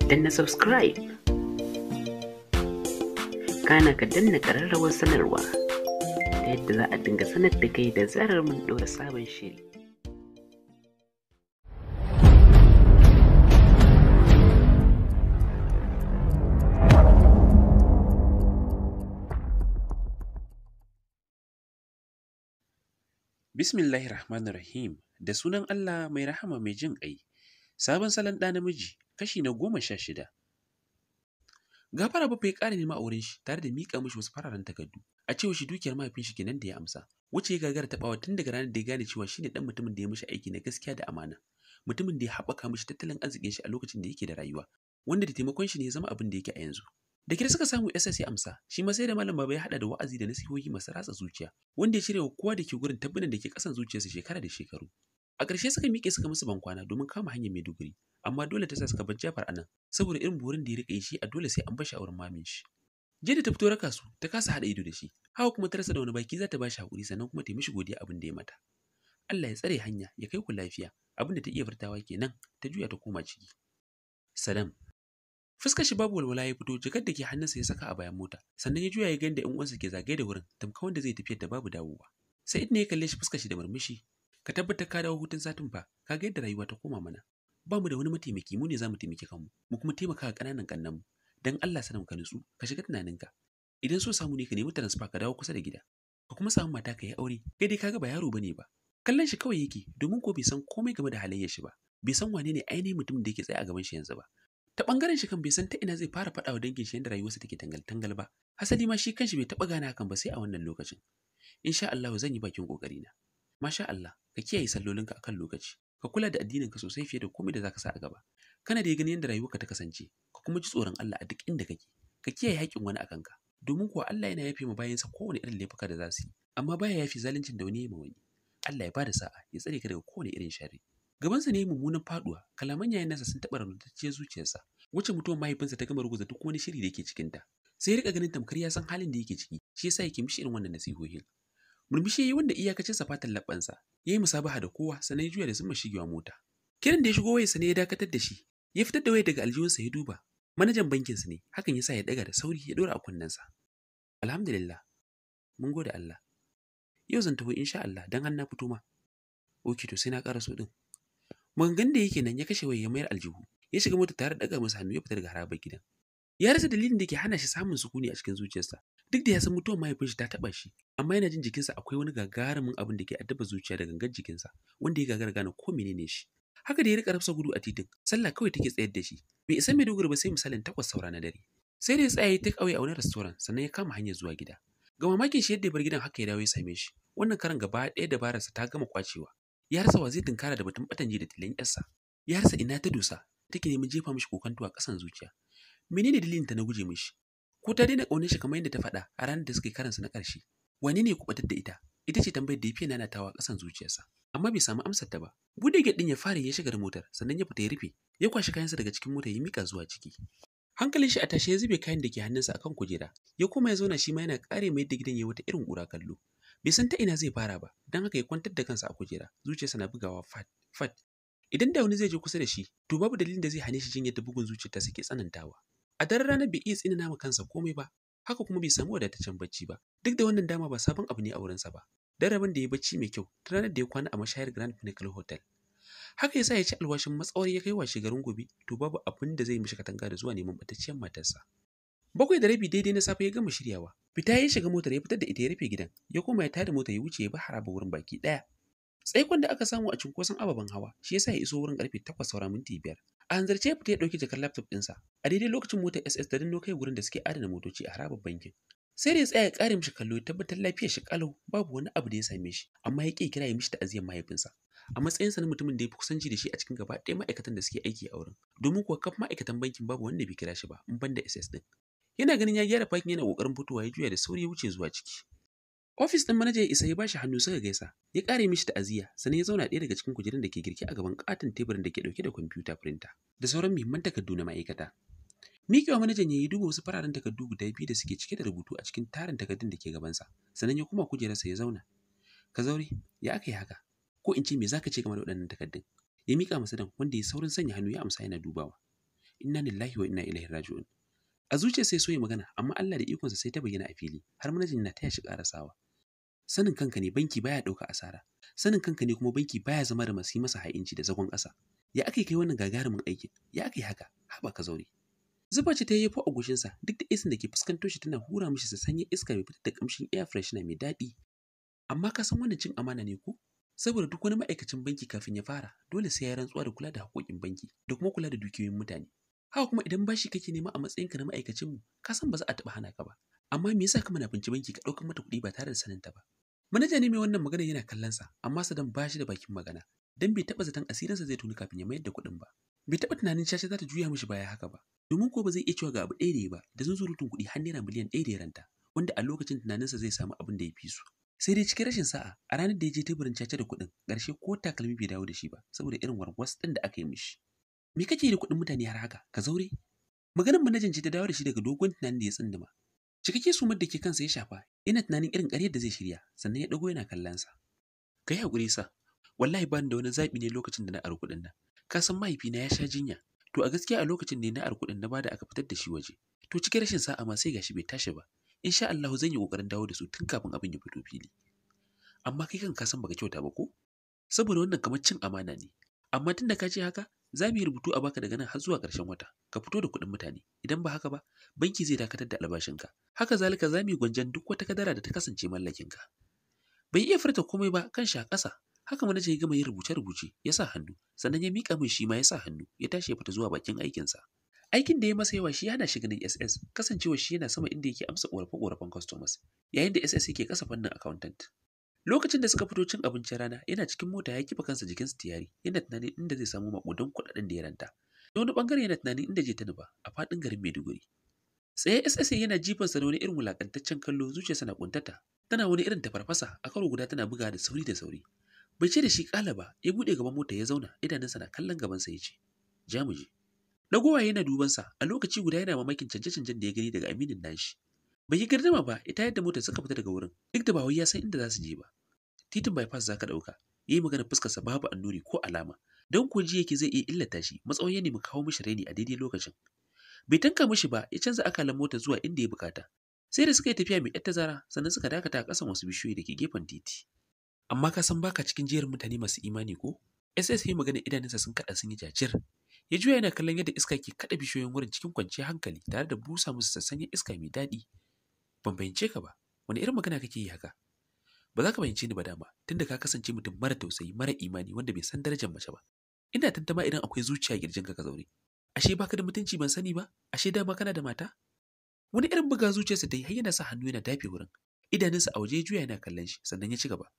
danna subscribe, kana ka danna ƙararrawar sanarwa ta yadda za a dinga sanar da kai da zarar mun ɗora sabon shiri. Bismillahirrahmanirrahim, da sunan Allah mai rahama mai jin ƙai. Sabon salon ɗa namiji, kashi na 16. Gafara Baffa ya ƙara nema a wurin shi tare da miƙa mishi wasu fararen takardu. A cewa shi dukiyar mahaifin shi kenan da ya amsa, wacce ya gagara taɓawa tun daga ranar da ya gane cewa shine ɗan mutumin da ya mishi aiki na gaskiya da amana. Mutumin da ya haɓaka mishi tattalin arzikin shi a lokacin da yake da rayuwa, wanda da taimakon shi ne ya zama abin da yake a yanzu. Da kira suka samu SS ya amsa, shi ma sai da Malam Baba ya haɗa da wa'azi da nasihohi masu ratsa zuciya, wanda ya cire wa kowa da ke gurin tabbunan da ke ƙasan zuciyarsa shekara da shekaru. A ƙarshe suka miƙe suka musu bankwana domin kama hanyar Maiduguri, amma dole ta sa suka bar Jafar anan, saboda irin burin da ya riƙa yi shi a dole sai an bar shi a wurin mamin shi. Jiya da ta fito raka su, ta kasa haɗa ido da shi, Hawa kuma ta rasa da wani baki za ta ba shi haƙuri sannan kuma ta yi mishi godiya abin da ya mata. Allah ya tsare hanya, ya kai ku lafiya, abin da ta iya furtawa kenan, ta juya ta koma ciki. Sadam. Fuskar shi babu walwala ya fito, jakar da ke hannunsa ya saka a bayan mota, sannan ya juya ya ga inda ƴan uwansa ke zagaye da wurin, tamkar wanda zai tafiyar da babu dawowa. Sa'id ne ya kalle shi fuskar shi da murmushi. Ka tabbatar ka dawo hutun satin fa, ka ga yadda rayuwa ta koma mana. Ba mu da wani mataimaki, mu ne za mu taimaki kanmu, mu kuma taimaka wa ƙananan ƙannenmu. Dan Allah Sadam ka nutsu, ka shiga tunaninka. Idan so samu ne ka nemi transfer ka dawo kusa da gida. Ka kuma samu mata ka yi aure, kai dai kaga ba yaro bane ba. Kallon shi kawai yake, domin ko bai san komai game da halayyar shi ba. Bai san wane ne ainihin mutumin da yake tsaye a gaban shi yanzu ba. Ta ɓangaren shi kan bai san ta ina zai fara faɗa wa dangin shi yadda rayuwarsa take tangal-tangal ba. Hasali ma shi kanshi bai taɓa gane hakan ba sai a wannan lokacin. Insha Allah zan yi bakin ƙoƙarina. Masha Allah, ka kiyaye sallolinka akan lokaci. Ka kula da addininka sosai fiye da komai da zaka sa a gaba. Kana da ganin yadda rayuwarka ta kasance, ka kuma ji tsoron Allah a duk inda kake. Ka kiyaye haƙƙin wani akan ka. Domin kuwa Allah yana yafe ma bayansa kowane irin laifuka da za su yi, amma baya yafe zaluncin da wani ya ma wani. Allah ya bada sa'a, ya tsare ka daga kowane irin sharri. Gabansa ne mummunan faduwa, kalaman yayin nasa sun taɓa raunatacciyar zuciyarsa, wacce mutuwar mahaifinsa ta gama ruguza duk wani shiri da yake cikinta. Sai ya riƙa ganin tamkar ya san halin da yake ciki, shi yasa yake mishi irin wannan nasihohin. Murmushi yayi wanda iyakacin fatan labbansa, yayi musabaha da kowa sannan ya juya da zuma shigewa mota. Kiran da ya shigo wayarsa ne ya dakatar da shi, ya fitar da wayar daga aljihunsa ya duba. Manajan bankinsa ne, hakan yasa ya daga da sauri ya dora a kunnensa. Alhamdulillah, mun gode Allah. Yau zan tafi insha Allah dan har na fito ma. Oke to sai na ƙara so din. Maganganun da yake nan ya kashe wayar ya mayar aljihu, ya shiga mota tare da daga masa hannu ya fita daga harabar gidan. Ya rasa dalilin da ke hana shi samun sukuni a cikin zuciyarsa. Duk da ya san mutuwar mahaifin shi ta taba shi, amma yana jin jikinsa akwai wani gagarumin abin da ke addaba zuciya da gangar jikinsa, wanda ya gagara gane ko menene shi. Haka da ya rika rafsa gudu a titin, sallah kawai take tsayar da shi. Bai isa Maiduguri ba sai misalin 8 saura na dare. Sai da ya tsaya ya take away a wani restaurant sannan ya kama hanyar zuwa gida. Ga mamakin shi yadda ya bar gidan haka ya dawo ya same shi. Wannan karan gaba ɗaya dabararsa ta gama kwacewa. Ya rasa wa zai tunkara da batun batanji da tilan yarsa. Ya rasa ina ta dosa, take neman jefa mishi kokanto a ƙasan zuciya. Menene dalilin ta na guje mishi? Ko ta daina ƙaunar shi kamar yadda ta faɗa a ranar da suka yi karansa na ƙarshe? Wane ne ya kubatar da ita? Ita ce tambayar da ya fiye nanatawa a ƙasan zuciyarsa. Amma bai samu amsar ta ba. Bude gate ɗin ya fara ya shiga da motar, sannan ya fita ya rufe, ya kwashi kayansa daga cikin motar ya mika zuwa ciki. Hankalin shi a tashe ya zube kayan da ke hannunsa akan kujera, ya koma ya zauna shi ma yana ƙare mai yadda gidan ya wata irin ƙura kallo. Bai san ta ina zai fara ba, don haka ya kwantar da kansa a kujera, zuciyarsa na bugawa fat, fat. Idan da wani zai je kusa da shi, to babu dalilin da zai hane shi jin yadda bugun zuciyarta suke tsanantawa. A daren ranar bai iya tsinina ma kansa komai ba, haka kuma bai samu wadataccen bacci ba. Duk da wannan dama ba sabon abu ne a wurinsa ba. Dan rabin da ya bacci mai kyau, ta ranar da ya kwana a mashayar Grand Pinnacle Hotel. Haka yasa ya ci alwashin matsawar ya kai washe garin gobe, to babu abin da zai mishi katanga da zuwa neman batacciyar matarsa. 7:30 daidai na safe ya gama shiryawa. Fita ya shiga motar ya fitar da ita ya rufe gidan, ya koma ya tada motar ya wuce ya bi haraba wurin baki ɗaya. Tsaikon da aka samu a cunkoson ababen hawa, shi yasa ya iso wurin karfe 8 saura minti 5. A hanzarce ya fita ya ɗauki jakar laptop ɗinsa, a daidai lokacin motar SS ta danno kai gurin da suke adana motoci a harabar bankin. Sai da ya tsaya ya ƙare mishi kallo ya tabbatar lafiyar shi ƙalau, babu wani abu da ya same shi, amma ya ƙi kira ya mishi ta'aziyar mahaifinsa. A matsayinsa na mutumin da ya fi kusanci da shi a cikin gaba ɗaya ma'aikatan da suke aiki a wurin, domin kuwa kaf ma'aikatan bankin babu wanda bai kira shi ba, in banda SS ɗin. Yana ganin ya gyara fakin yana ƙoƙarin fitowa ya juya da sauri ya wuce zuwa ciki. Ofis ɗin manaja ya isa ya bashi hannu suka gaisa, ya ƙare mishi ta'aziyya, sannan ya zauna ɗaya daga cikin kujerun da ke girke a gaban ƙaton teburin da ke ɗauke da kwamfuta printer da sauran muhimman takardu na ma'aikata. Miƙewa manajan ya yi duba wasu fararen takardu guda biyu da suke cike da rubutu a cikin tarin takardun da ke gabansa, sannan ya koma kujerarsa ya zauna. Ka zaure, ya aka yi haka? Ko in ce me zaka ce game da waɗannan takardun? Ya miƙa masa dan wanda ya saurin sanya hannu ya amsa yana dubawa. inna lillahi wa inna ilaihi raji'un. A zuciya sai so ya magana, amma Allah da ikonsa sai ta bayyana a fili, har manajan na taya shi ƙarasawa. Sanin kanka ne banki baya ɗauka asara. Sanin kanka ne kuma banki baya zama da masu yi masa ha'inci da zagon ƙasa. Ya aka kai wannan gagarumin aikin? Ya aka yi haka? Haba ka zaure. Zuba ce ta yi a goshinsa duk da isin da ke fuskanto shi tana hura mishi sa sanya iska mai fitar da kamshin air freshener mai daɗi. Amma ka san wannan cin amana ne ko? Saboda duk wani ma'aikacin banki kafin ya fara dole sai ya rantsuwa da kula da haƙoƙin banki da kuma kula da dukiyoyin mutane. Haka kuma idan bashi kake nema a matsayinka na ma'aikacin mu, ka san ba za a taɓa hana ka ba. Amma me yasa ka munafunci banki ka ɗaukar mata kuɗi ba tare da saninta ba? Manaja ne mai wannan magana yana kallon sa, amma Saddam ba shi da bakin magana, dan bai taɓa zaton asirinsa zai tuni kafin ya mayar da kuɗin ba. Bai taɓa tunanin Caca za ta juya mishi baya haka ba, domin ko ba zai iya cewa ga abu ɗaya da ya ba, da zunzurutun kuɗi har naira miliyan ɗaya da ya ranta, wanda a lokacin tunaninsa zai samu abin da ya fi su. Sai dai cikin rashin sa'a, a ranar da ya je teburin Caca da kuɗin, ƙarshe ko takalmi bai dawo da shi ba, saboda irin warwas ɗin da aka yi mishi. Me kake yi da kuɗin mutane har haka, ka zaure? Maganar manajan ce ta dawo da shi daga dogon tunanin da ya tsinduma. Cikakke sumar da ke kansa ya shafa, yana tunanin irin ƙaryar da zai shirya, sannan ya ɗago yana kallon sa. Kai haƙuri sa, wallahi bani da wani zaɓi ne lokacin da na ari kuɗin nan. Ka san mahaifina ya sha jinya, to a gaskiya a lokacin ne na ari kuɗin na bada aka fitar da shi waje. To cikin rashin sa'a ma sai gashi bai tashi ba. Insha Allah zan yi ƙoƙarin dawo da su tun kafin abin ya fito fili. Amma kai kan ka san baka kyauta ba ko? Saboda wannan kamar cin amana ne. Amma tun da ka ce haka, za mu yi rubutu a baka daga nan har zuwa ƙarshen wata. Ka fito da kuɗin mutane. Idan ba haka ba, banki zai dakatar da albashinka. Haka zalika za mu yi gwanjan duk wata kadara da ta kasance mallakinka. Bai iya furta komai ba kan shi a ƙasa. Haka manaja ya gama yin rubuce-rubuce, ya sa hannu, sannan ya miƙa min shi ma ya sa hannu, ya tashi ya fita zuwa bakin aikinsa. Aikin da ya masa yawa shi hana shi ganin SS, kasancewa shi yana sama inda yake amsa ƙorafe-ƙorafen customers, yayin da SS yake ƙasa fannin accountant. Lokacin da suka fito cin abincin rana, yana cikin mota ya kifa kansa jikin tiyari, yana tunanin inda zai samu maƙudan kuɗaɗen da ya ranta. Da wani ɓangare yana tunanin inda zai ta nufa a faɗin garin Maiduguri. Tsaye SS yana jifansa da wani irin wulaƙantaccen kallo, zuciyarsa na ƙuntata, tana wani irin tafarfasa, a karo guda tana buga da sauri. Bai ce da shi ƙala ba, ya buɗe gaban mota ya zauna, idanunsa na kallon gabansa ya ce, ja mu je. Dagowa yana dubansa, a lokaci guda yana mamakin canje-canjen da ya gani daga aminin nashi. Bai yi gardama ba, ita yadda motar suka fita daga wurin, duk da ba wai ya san inda za su je ba. Titin bypass za ka ɗauka, ya yi magana fuskarsa babu annuri ko alama, don ko ji yake zai iya illata shi, matsawon ya nemi kawo mishi raini a daidai lokacin. Bai tanka mishi ba, ya canza akalan motar zuwa inda ya bukata. Sai da suka yi tafiya mai ƴar tazara, sannan suka dakata a ƙasan wasu bishiyoyi da ke gefen titi. Amma ka san baka cikin jerin mutane masu imani ko? SS ya magana idanunsa sun kaɗa sun yi jajir. Ya juya yana kallon yadda iska ke kaɗa bishiyoyin wurin cikin kwanciyar hankali tare da busa musu sassanyen iska mai daɗi. Ban fahimce ka ba, wani irin magana kake yi haka? Ba za ka fahimce ni ba dama, tunda ka kasance mutum mara tausayi, mara imani wanda bai san darajar mace ba. Ina tantama idan akwai zuciya girjinka ka zaure. Ashe baka da mutunci ban sani ba? Ashe dama kana da mata? Wani irin buga zuciyarsa ta yi har yana sa hannu yana dafe wurin. Idanunsa a waje juya yana kallon shi, sannan ya ci gaba.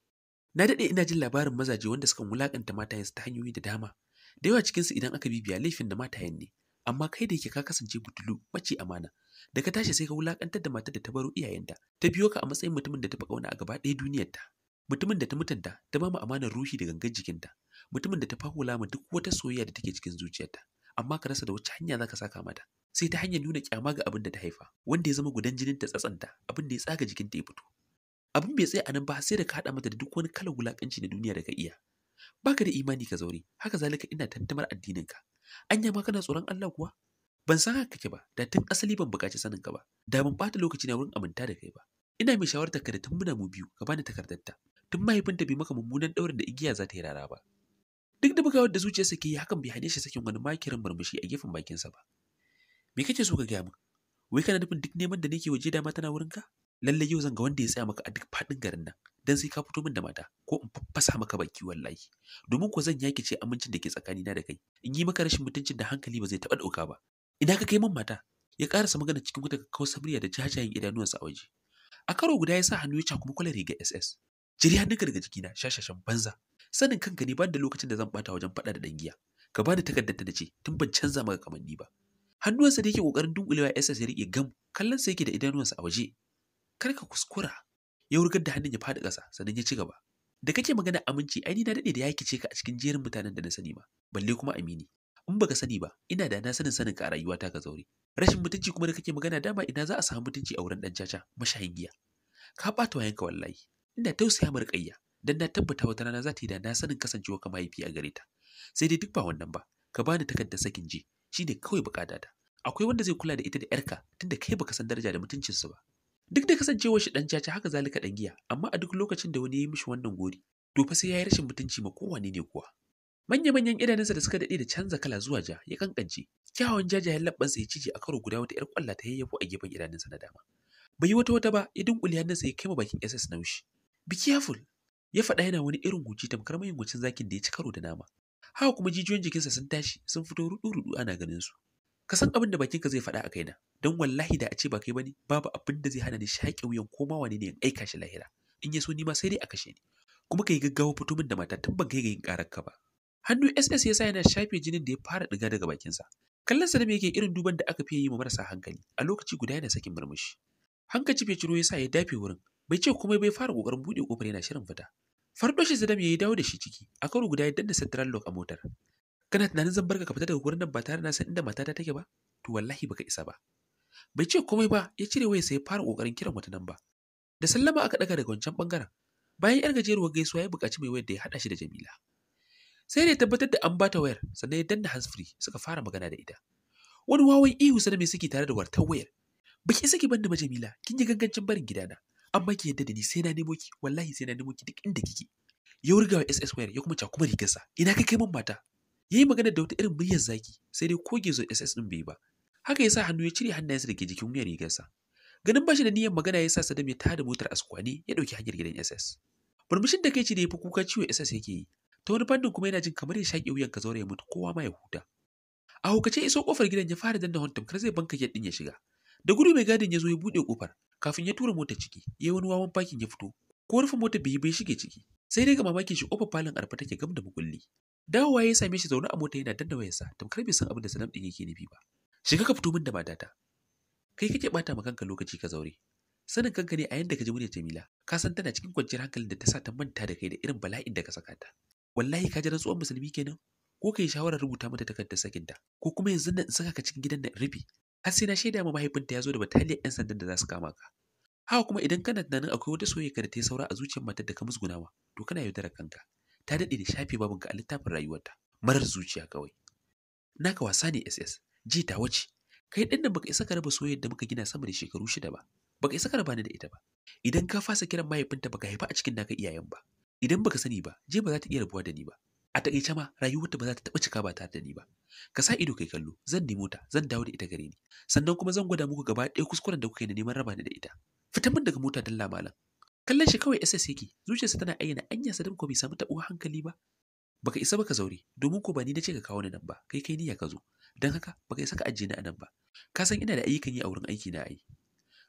Na daɗe ina jin labarin mazaje wanda sukan wulaƙanta matayensu ta hanyoyi da dama. Da yawa cikinsu idan aka bibiya laifin da matayen ne. Amma kai da yake ka kasance butulu, mace amana. Da ka tashi sai ka wulaƙantar da matar da ta baro iyayenta. Ta biyo ka a matsayin mutumin da ta fi ƙauna a gaba ɗaya duniyarta. Mutumin da ta mutunta, ta ba mu amanar ruhi da gangan jikinta. Mutumin da ta fahula ma duk wata soyayya da take cikin zuciyarta. Amma ka rasa da wacce hanya za ka saka mata. Sai ta hanyar nuna ƙyama ga abin da ta haifa, wanda ya zama gudan jinin ta tsatsanta, abin da ya tsaga jikinta ya fito. Abin bai tsaya a nan ba sai da ka haɗa mata da duk wani kalar wulaƙanci na duniya da ka iya. Baka da imani ka zaure, haka zalika ina tantamar addininka. Anya ma kana tsoron Allah kuwa? Ban san haka kake ba, da tun asali ban buƙaci sanin ka ba. Da ban ɓata lokaci na wurin aminta da kai ba. Ina mai shawartar ka da tun muna mu biyu ka bani takardarta. Tun mahaifinta bai maka mummunan ɗaurin da igiya za ta yi rara ba. Duk da bugawar da zuciyarsa ke yi hakan bai hane shi sakin wani makirin murmushi a gefen bakinsa ba. Me kake so ka gaya min? Wai kana nufin duk neman da nake waje dama tana wurinka? Lallai yau zan ga wanda ya tsaya maka a duk faɗin garin nan, dan sai ka fito min da mata, ko in faffasa maka baki wallahi. Domin ko zan yaki ce amincin da ke tsakanina da kai, in yi maka rashin mutuncin da hankali ba zai taɓa ɗauka ba. Ina ka kai min mata? Ya ƙarasa magana cikin wata kakkausa murya da jajayen idanuwansa a waje. A karo guda ya sa hannu ya cakumi kwalar riga SS. Jiri hannunka daga jikina, shashashan banza. Sanin kanka ne ban da lokacin da zan ɓata wajen faɗa da dangiya. Ka bani takardar ta da ce, tun ban canza maka kamanni ba. Hannuwansa da yake ƙoƙarin dunkulewa SS ya riƙe gam, kallonsa yake da idanuwansa a waje. Kar ka kuskura. Ya wurgar da hannun ya faɗi ƙasa, sannan ya ci gaba. Da kake magana aminci, ai ni na daɗe da ya kice ka a cikin jerin mutanen da na sani ba, balle kuma amini. In baka sani ba, ina da na sanin ka a rayuwata ka zaure. Rashin mutunci kuma da kake magana dama ina za a samu mutunci a wurin ɗan caca, mashayin giya. Ka ɓata wayanka wallahi. Ina tausaya mar ƙayya, dan na tabbata wata rana za ta yi da na sanin kasancewa ka mahaifi a gare ta. Sai dai duk ba wannan ba, ka bani takardar sakin je. shi ne kawai bukatata. Akwai wanda zai kula da ita da ‘yarka tunda kai baka san daraja da mutuncinsu ba. Duk da kasancewar shi ɗan caca haka zalika ɗan giya, amma a duk lokacin da wani ya yi mishi wannan gori, to fa sai ya yi rashin mutunci ma kowane ne kuwa. Manya-manyan idanunsa da suka daɗe da canza kala zuwa ja ya kankance, kyawawan jajayen labbansa ya cije a karo guda wata ‘yar ƙwalla ta yayyafo a gefen idanunsa na dama. Bai yi wata ba ya dunkule hannunsa ya kai ma bakin SS naushi. Be careful, ya faɗa yana wani irin huci tamkar mayunwacin zakin da ya ci karo da nama. Haka kuma jijiyoyin jikinsa sun tashi sun fito ruɗu-ruɗu ana ganin su. Ka san abin da bakinka zai faɗa a kaina, don wallahi da a ce ba kai bane babu abin da zai hana ni shaƙe wuyan ko ma wane ne in aika shi lahira. In ya so ni ma sai dai a kashe ni. Kuma ka yi gaggawa fito min da mata tun ban kai ga yin ƙarar ka ba. Hannu SS ya sa yana shafe jinin da ya fara ɗiga daga bakinsa. Kallon sa da yake irin duban da aka fiye yi ma marasa hankali, a lokaci guda yana sakin murmushi. Hankaci bai ciro ya sa ya dafe wurin, bai ce komai bai fara kokarin buɗe kofar yana shirin fita. Fardo shi Zadam ya yi dawo da shi ciki, a karo guda ya danna central lock a motar. Kana tunanin zan barka ka fita daga gurin nan ba tare na san inda matata take ba? To wallahi baka isa ba. Bai ce komai ba, ya cire wayarsa ya fara kokarin kiran wata namba. Da sallama aka daga daga wancan bangaren. Bayan yar gajeruwar gaisuwa ya buƙaci mai wayar da ya hada shi da Jamila. Sai da ya tabbatar da an bata wayar, sannan ya danna handsfree suka fara magana da ita. Wani wawan ihu sana mai suke tare da wartar wayar. Baki isa ki banda ba Jamila, kin yi gangancin barin gidana. Amma ki yadda da ni sai na nemo ki, wallahi sai na nemo ki duk inda kike. Ya wurga wa SS wayar ya kuma cakuma rigarsa. Ina kai min mata? Yayi magana da wata irin muryar zaki, sai dai koge zo SS din bai ba. Haka ya sa hannu ya cire hannayensa da ke jikin wuyar rigarsa. Ganin bashi da niyyar magana ya sa Sadam ya tada motar askwane ya dauki hanyar gidan SS. Murmushin da kai ce da ya fi kuka ciwo SS yake yi. Ta wani fannin kuma yana jin kamar ya shaƙe wuyan ka zaure ya mutu kowa ma ya huta. A hukace iso kofar gidan ya fara danna hontam kar zai banka gate din ya shiga. Da gudu mai gadin ya zo ya bude kofar kafin ya tura motar ciki. Yayi wani wawan parking ya fito. Ko rufe motar bai shige ciki. Sai dai ga mamakin shi kofar falon arfa take gam da mukulli. Dawowa ya same shi zaune a mota yana danna wayarsa tamkar bai san abin da Sadam din yake nufi ba. Shiga ka fito min da matata. Kai kake bata ma kanka lokaci ka zaure. Sanin kanka ne a yanda ka ji muryar Jamila. Ka san tana cikin kwanciyar hankalin da ta sa ta manta da kai da irin bala'in da ka saka ta. Wallahi ka ji rantsuwar musulmi kenan? Ko kai shawarar rubuta mata takardar sakinta ko kuma yanzu nan in saka ka cikin gidan nan rufe. Har sai na shaida ma mahaifinta ya zo da bataliyar 'yan sandan da za su kama ka. Haka kuma idan kana tunanin akwai wata soyayya da ta yi saura a zuciyar matar da ka musgunawa, to kana yaudarar kanka. Ta daɗe da shafe babinka a littafin rayuwarta. Marar zuciya kawai. Naka wasa ne SS. Ji ta wace. Kai ɗin nan baka isa ka raba soyayyar da muka gina sama da shekaru 6 ba. Baka isa ka raba ni da ita ba. Idan ka fasa kiran mahaifinta baka haifa a cikin naka iyayen ba. Idan baka sani ba, je ba za ta iya rabuwa da ni ba. A takaice ma rayuwarta ba za ta taɓa cika ba tare da ni ba. Ka sa ido kai kallo, zan nemo ta, zan dawo da ita gare ni. Sannan kuma zan gwada muku gaba ɗaya kuskuren da kuka yi na neman raba ni da ita. Fitan min daga mota dalla malam. Kallon shi kawai SS yake, zuciyarsa tana ayyana anya Sadam ko bai samu taɓuwar hankali ba. Baka isa baka zaure, domin ko ba ni nace ka kawo ni nan ba, kai niyya ka zo. Dan haka baka isa ka ajiye ni a nan ba. Ka san ina da ayyukan yi a wurin aiki na ai.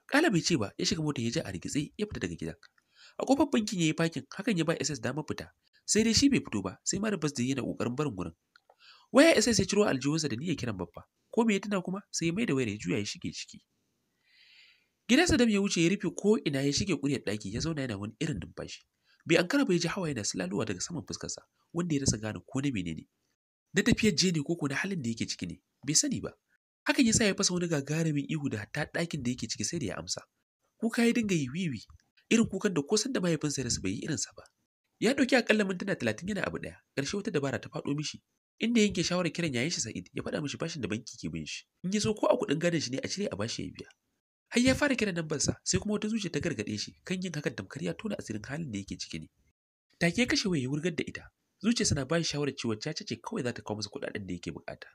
Kala bai ce ba, ya shiga mota ya je a rigitse ya fita daga gidan. A kofar bankin yayi parking, hakan ya ba SS damar fita. Sai dai shi bai fito ba, sai ma da bas da yana kokarin barin gurin. Waya SS ya ciro aljihunsa da niyyar kiran babba. Ko me ya tuna kuma sai ya maida wayar ya juya ya shige ciki. Gidan Sadam ya wuce ya rufe ko ina ya shige kuryar daki ya zauna yana wani irin numfashi. Bai ankara ba ya ji hawaye na sulaluwa daga saman fuskarsa, wanda ya rasa gane ko na menene. Na tafiyar je ne ko na halin da yake ciki ne, bai sani ba. Hakan ya sa ya fasa wani gagarumin ihu da hatta ɗakin da yake ciki sai da ya amsa. Kuka ya dinga yi wiwi, irin kukan da ko san da mahaifinsa ya rasa bai yi irinsa ba. Ya ɗauki akalla mintuna 30 yana abu ɗaya, ƙarshe wata dabara ta faɗo mishi, inda yanke shawarar kiran yayin shi Sa'id ya faɗa mishi bashin da banki ke bin shi. In ya so ko a kuɗin gadon shi ne a cire a bashi ya biya. Har ya fara kiran nambarsa sai kuma wata zuciya ta gargaɗe shi kan yin hakan tamkar ya tona asirin halin da yake ciki ne. Take ya kashe waya ya wurgar da ita. Zuciyarsa na ba shi shawarar cewa caca ce kawai za ta kawo masa kuɗaɗen da yake buƙata.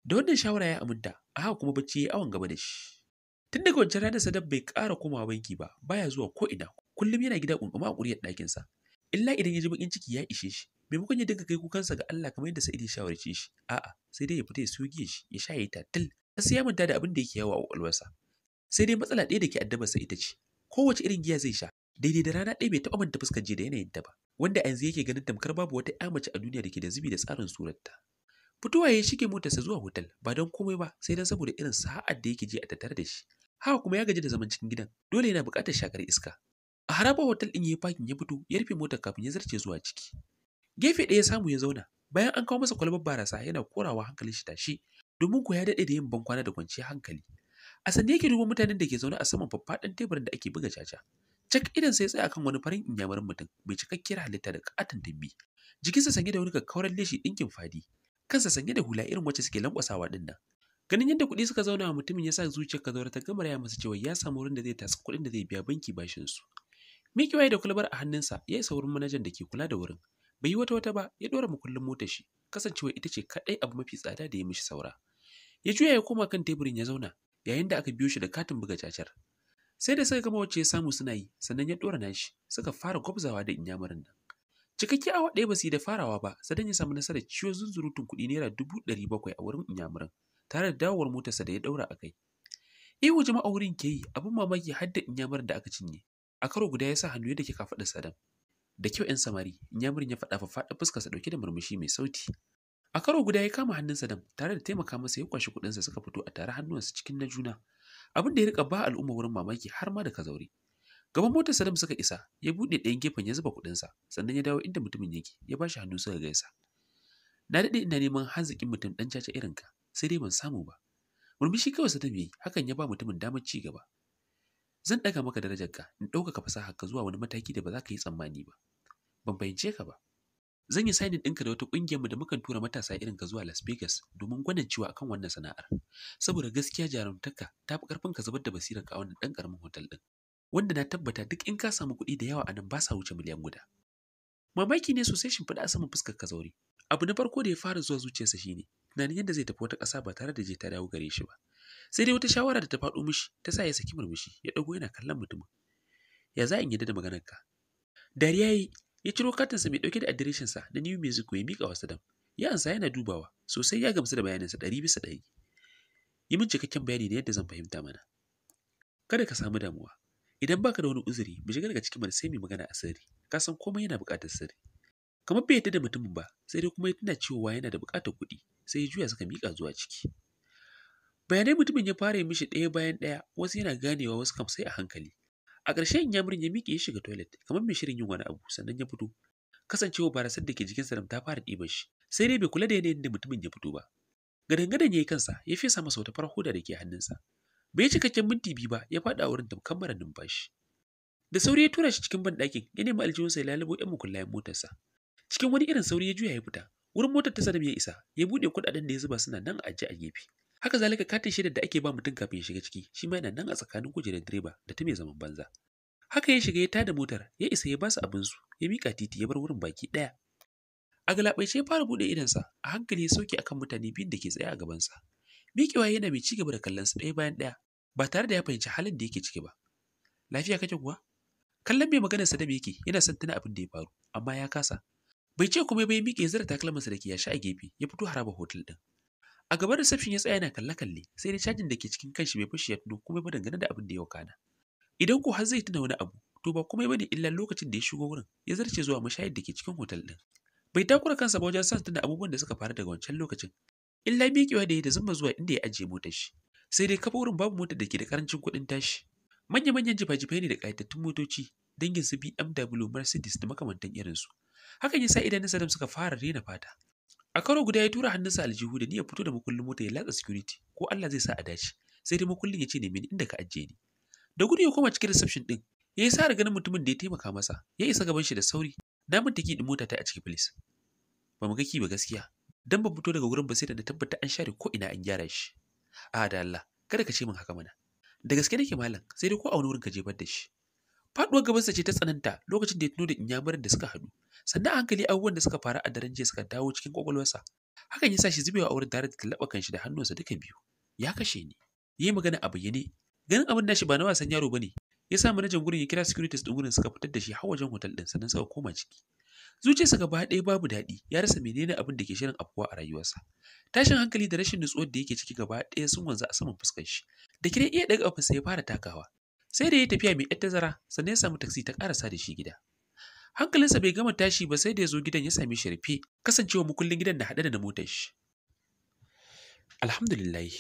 Da wannan shawara ya aminta, a haka kuma bacci ya yi awon gaba da shi. Tun daga wancan ranar Sadam bai ƙara komawa banki ba, baya zuwa ko ina, kullum yana gida ƙunƙuma a ƙuryar ɗakinsa. Illa idan ya ji bakin ciki ya ishe shi, maimakon ya dinga kai kukansa ga Allah kamar yadda Sa'id ya shawarce shi, a'a, sai dai ya fita ya siyo giya shi, ya sha ya yi tatil, har sai ya manta da abin da yake yawo a ƙwaƙwalwarsa. Sai dai matsala ɗaya da ke addabarsa ita ce, kowace irin giya zai sha, daidai da rana ɗaya bai taɓa manta fuskar je da yanayin ta ba, wanda a yanzu yake ganin tamkar babu wata ƴa mace a duniya da ke da zubi da tsarin surarta. Fitowa ya shige motarsa zuwa hotel, ba don komai ba, sai don saboda irin sa'ad da yake ji a tattare da shi. Haka kuma ya gaji da zaman cikin gidan, dole yana buƙatar shakar iska. A harabar hotel ɗin ya yi fakin ya fito, ya rufe motar kafin ya zarce zuwa ciki. Gefe ɗaya ya samu ya zauna, bayan an kawo masa kwalbar barasa yana korawa hankalin shi tashi, domin ko ya daɗe da yin bankwana da kwanciyar hankali. A sanda yake duba mutanen da ke zaune a saman faffaɗan teburin da ake buga caca. Cak idan sai tsaya akan wani farin inyamurin mutum mai cikakkiyar halitta da katon dimbi. Jikinsa sanye da wani kakkauran leshi ɗinkin fadi. kansa sanye da hula irin wacce suke lankwasawa din nan. Ganin yadda kuɗi suka zauna wa mutumin ya sa zuciyar Kazaura ta gama raya masa cewa ya samu wurin da zai tatsi kuɗin da zai biya banki bashin su. Miƙewa da kwalbar a hannunsa ya isa wurin manajan da ke kula da wurin. Bai yi wata ba ya ɗora makullin motar shi, kasancewa ita ce kaɗai abu mafi tsada da ya mishi saura. Ya juya ya koma kan teburin ya zauna, yayin da aka biyo shi da katin buga cacar. Sai da suka gama wacce ya samu suna yi, sannan ya ɗora nashi, suka fara gwabzawa da inyamurin nan. Cikakke awa ɗaya ba su yi da farawa ba, Sadan ya samu nasarar ciwo zunzurutun kuɗi naira 700,000 a wurin inyamurin, tare da dawowar motarsa da ya ɗaura a kai. Ihu jama'a wurin ke yi, abin mamaki har da inyamurin da aka cinye. A karo guda ya sa hannu yadda ke kafaɗar Sadan. Da kyau 'yan samari, inyamurin ya faɗa faɗa fuskarsa ɗauke da murmushi mai sauti. A karo guda ya kama hannun Saddam tare da taimaka masa ya kwashi kuɗinsa suka fito a tare hannuwansu cikin na juna. Abin da ya rika ba al'umma wurin mamaki har ma da Kazauri. Gaban motar Saddam suka isa, ya buɗe ɗayan gefen ya zuba kuɗinsa, sannan ya dawo inda mutumin yake, ya ba shi hannu suka gaisa. Na daɗe ina neman hanziƙin mutum ɗan caca irinka, sai dai ban samu ba. Murmushi kawai Saddam ya yi, hakan ya ba mutumin damar ci gaba. Zan ɗaga maka darajarka, in ɗaukaka fasaharka zuwa wani mataki da ba za ka yi tsammani ba. Ban fahimce ka ba. Zan yi signing ɗinka da wata ƙungiyarmu da mukan tura matasa irin ka zuwa Las Vegas domin gwanin cewa akan wannan sana'ar. Saboda gaskiya jarumtarka ta fi ƙarfin ka zubar da basirarka a wannan ɗan ƙaramin hotel ɗin. Wanda na tabbata duk in ka samu kuɗi da yawa a nan ba sa wuce miliyan guda. Mamaki ne sosai shimfiɗa a saman fuskar Kazauri. Abu na farko da ya fara zuwa zuciyarsa shine tunanin yadda zai tafi wata ƙasa ba tare da je ta dawo gare shi ba. Sai dai wata shawara da ta faɗo mishi ta sa ya saki murmushi ya ɗago yana kallon mutumin. Ya za in yadda da maganarka? Dariya yi. Ya ciro katinsa mai ɗauke da adireshinsa na New Mexico ya miƙa wa Saddam. Ya ansa yana dubawa, sosai ya gamsu da bayaninsa 100%. Yi min cikakken bayani da yadda zan fahimta mana. Kada ka samu damuwa. Idan baka da wani uzuri, mu shiga daga cikin mana sai mu magana a sirri. Ka san komai yana buƙatar sirri. Kamar bai yadda da mutumin ba, sai dai kuma ya tuna cewa yana da buƙatar kuɗi, sai ya juya suka miƙa zuwa ciki. Bayanai mutumin ya fara mishi ɗaya bayan ɗaya, wasu yana ganewa wasu kam sai a hankali. A ƙarshe inyamurin ya miƙe ya shiga toilet kamar mai shirin yin wani abu sannan ya fito. Kasancewa barasar da ke jikin Saddam ta fara ɗiban shi, sai dai bai kula da yanayin da mutumin ya fito ba. Gadan-gadan ya yi kansa ya fesa masa wata farar hoda da ke hannunsa. Bai yi cikakken minti 2 ba ya faɗa a wurin tamkar mara numfashi. Da sauri ya tura shi cikin banɗakin ya nemi aljihunsa ya lalubo 'yan mukullayen motarsa. Cikin wani irin sauri ya juya ya fita. Wurin motar ta Saddam ya isa, ya buɗe kuɗaɗen da ya zuba suna nan a ajiye a gefe. Haka zalika katin shaidar da ake ba mutum kafin ya shiga ciki, shi ma yana nan a tsakanin kujerar direba da ta mai zaman banza. Haka ya shiga ya tada motar, ya isa ya ba su abinsu, ya miƙa titi ya bar wurin baki ɗaya. A galabaice ya fara buɗe idonsa, a hankali ya sauke akan mutane biyun da ke tsaye a gabansa. Miƙewa yana mai cigaba da kallon su ɗaya bayan ɗaya, ba tare da ya fahimci halin da yake ciki ba. Lafiya kake kuwa? Kallon mai maganar Saddam yake, yana son tuna abin da ya faru, amma ya kasa. Bai ce kuma bai miƙe ya zura takalmansa da ke yashi a gefe, ya fito harabar hotel ɗin. A gaban reception ya tsaya yana kalle-kalle, sai dai cajin da ke cikin kanshi bai fashi ya tuno kuma ba dangane da abin da ya wakana. Idan ko har zai tuna wani abu, to ba komai bane illa lokacin da ya shigo wurin, ya zarce zuwa mashayar da ke cikin hotel din. Bai takura kansa ba wajen son tuna abubuwan da suka faru daga wancan lokacin. Illa miƙewa da ya da zuma zuwa inda ya ajiye motar shi. Sai dai kafa wurin babu motar da ke da karancin kuɗin tashi. Manya-manyan jifa-jifai ne da ƙayatattun motoci, dangin su BMW, Mercedes da makamantan irinsu. Hakan ya sa idanun Saddam suka fara rena fata. A karo guda ya tura hannunsa aljihu da niyyar fito da makullin mota ya latsa security, ko Allah zai sa a dace. Sai dai makullin ya ce ne mini inda ka ajiye ni. Da gudu ya koma cikin reception din, ya yi sa ganin mutumin da ya taimaka masa, ya isa gaban shi da sauri. Na manta ki din mota ta a ciki please. Ba mu ga ki ba gaskiya. Dan ban fito daga wurin ba sai da na tabbata an share ko ina an gyara shi. A da Allah, kada ka ce min haka mana. Da gaske nake malam, sai dai ko a wani wurin ka jefar da shi. Faduwar gabansa ce ta tsananta lokacin da ya tuno da inyamurin da suka haɗu. Sannan a hankali abubuwan da suka faru a daren jiya suka dawo cikin kwakwalwarsa. Hakan ya sa shi zubewa a wurin tare da tallaɓa kanshi da hannunsa duka biyu. Ya kashe ni. Yayi magana a bayyane. Ganin abin nashi ba na wasan yaro bane. Ya sa manajan gurin ya kira securities din gurin suka fitar da shi har wajen hotel din sannan suka koma ciki. Zuciyarsa gaba ɗaya babu daɗi, ya rasa menene abin da ke shirin afkuwa a rayuwarsa. Tashin hankali da rashin nutsuwar da yake ciki gaba ɗaya sun wanzu a saman fuskar shi. Da kire iya daga kafarsa ya fara takawa. Sai da ya tafiya mai ƴar tazara sannan ya samu taksi ta ƙarasa da shi gida. Hankalinsa bai gama tashi ba sai da ya zo gidan ya same shi rufe, kasancewa mukullin gidan na haɗe da na motar shi. Alhamdulillah,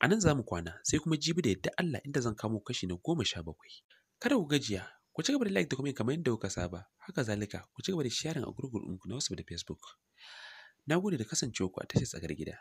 a nan za mu kwana sai kuma jibi da yadda Allah inda zan kamo kashi na 17. Kada ku gajiya, ku ci gaba da like da comment kamar yadda kuka saba. Haka zalika, ku ci gaba da sharing a gurgurun ku na WhatsApp da Facebook. Na gode da kasancewa ku a tashar tsakar gida.